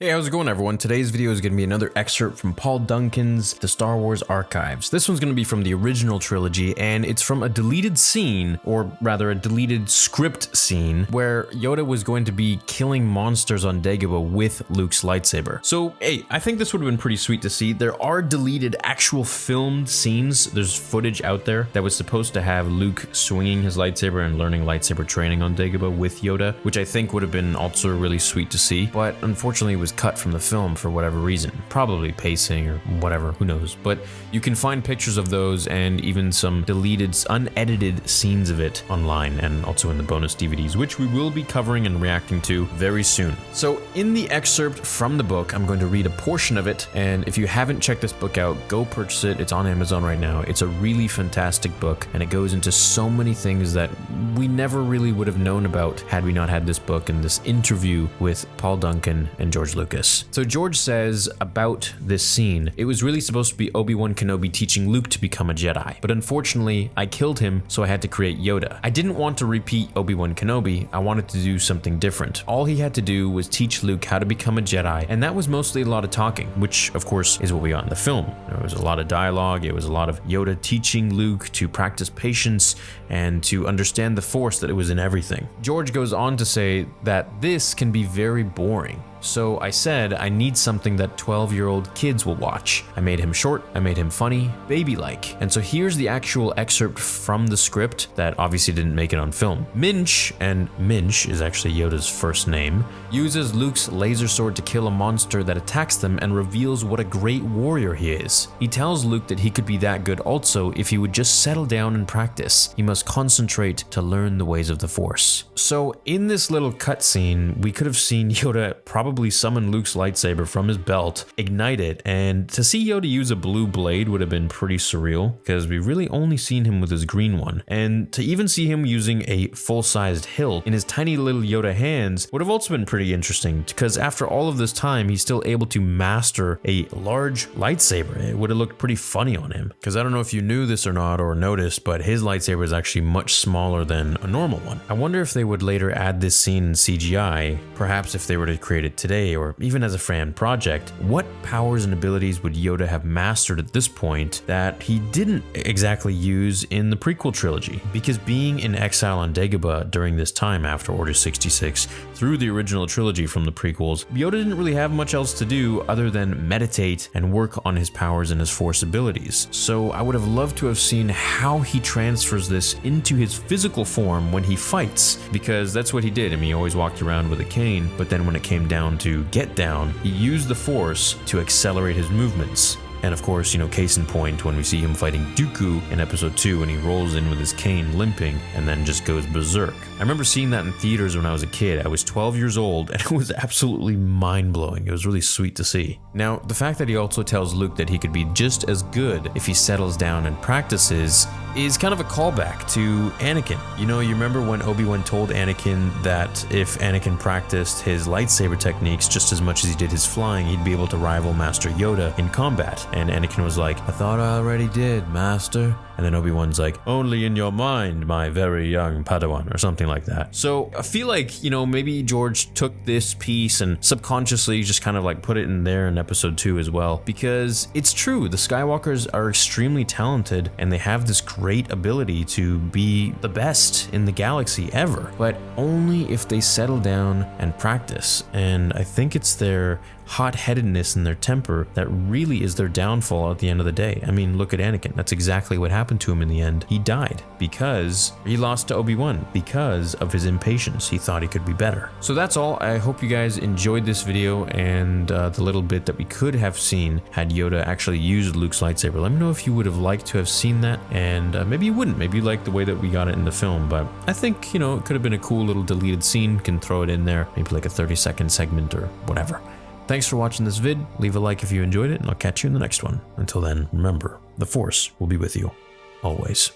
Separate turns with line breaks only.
Hey, how's it going everyone? Today's video is going to be another excerpt from Paul Duncan's The Star Wars Archives. This one's going to be from the original trilogy, and it's from a deleted scene, or rather a deleted script scene, where Yoda was going to be killing monsters on Dagobah with Luke's lightsaber. So, hey, I think this would have been pretty sweet to see. There are deleted actual filmed scenes. There's footage out there that was supposed to have Luke swinging his lightsaber and learning lightsaber training on Dagobah with Yoda, which I think would have been also really sweet to see, but unfortunately it was cut from the film for whatever reason, probably pacing or whatever, who knows. But you can find pictures of those and even some deleted, unedited scenes of it online and also in the bonus DVDs, which we will be covering and reacting to very soon. So in the excerpt from the book, I'm going to read a portion of it, and if you haven't checked this book out, go purchase it. It's on Amazon right now. It's a really fantastic book, and it goes into so many things that we never really would have known about had we not had this book and this interview with Paul Duncan and George Lucas. So George says about this scene, it was really supposed to be Obi-Wan Kenobi teaching Luke to become a Jedi, but unfortunately I killed him, so I had to create Yoda. I didn't want to repeat Obi-Wan Kenobi, I wanted to do something different. All he had to do was teach Luke how to become a Jedi, and that was mostly a lot of talking, which of course is what we got in the film. There was a lot of dialogue, it was a lot of Yoda teaching Luke to practice patience and to understand the Force, that it was in everything. George goes on to say that this can be very boring. So I said I need something that 12-year-old kids will watch. I made him short, I made him funny, baby-like. And so here's the actual excerpt from the script that obviously didn't make it on film. Minch, and Minch is actually Yoda's first name, uses Luke's laser sword to kill a monster that attacks them and reveals what a great warrior he is. He tells Luke that he could be that good also if he would just settle down and practice. He must concentrate to learn the ways of the Force. So in this little cutscene, we could have seen Yoda probably summon Luke's lightsaber from his belt, ignite it, and to see Yoda use a blue blade would have been pretty surreal because we really only seen him with his green one. And to even see him using a full-sized hilt in his tiny little Yoda hands would have also been pretty interesting because after all of this time, he's still able to master a large lightsaber. It would have looked pretty funny on him because I don't know if you knew this or not or noticed, but his lightsaber is actually much smaller than a normal one. I wonder if they would later add this scene in CGI, perhaps if they were to create it today or even as a fan project. What powers and abilities would Yoda have mastered at this point that he didn't exactly use in the prequel trilogy? Because being in exile on Dagobah during this time after Order 66 through the original trilogy from the prequels, Yoda didn't really have much else to do other than meditate and work on his powers and his Force abilities. So I would have loved to have seen how he transfers this into his physical form when he fights, because that's what he did. I mean, he always walked around with a cane, but then when it came down to get down, he used the Force to accelerate his movements. And of course, case in point, when we see him fighting Dooku in episode 2 and he rolls in with his cane limping and then just goes berserk. I remember seeing that in theaters when I was a kid. I was 12 years old and it was absolutely mind-blowing. It was really sweet to see. Now, the fact that he also tells Luke that he could be just as good if he settles down and practices is kind of a callback to Anakin. You remember when Obi-Wan told Anakin that if Anakin practiced his lightsaber techniques just as much as he did his flying, he'd be able to rival Master Yoda in combat. And Anakin was like, I thought I already did, Master. And then Obi-Wan's like, only in your mind, my very young Padawan, or something like that. So I feel like, maybe George took this piece and subconsciously just kind of like put it in there in episode 2 as well. Because it's true, the Skywalkers are extremely talented and they have this great ability to be the best in the galaxy ever, but only if they settle down and practice. And I think it's their hot-headedness and their temper that really is their downfall at the end of the day. I mean, look at Anakin. That's exactly what happened to him in the end. He died because he lost to Obi-Wan because of his impatience. He thought he could be better. So that's all. I hope you guys enjoyed this video and the little bit that we could have seen had Yoda actually used Luke's lightsaber. Let me know if you would have liked to have seen that, and maybe you wouldn't. Maybe you like the way that we got it in the film, but I think, it could have been a cool little deleted scene. Can throw it in there, maybe like a 30-second segment or whatever. Thanks for watching this vid. Leave a like if you enjoyed it, and I'll catch you in the next one. Until then, remember, the Force will be with you, always.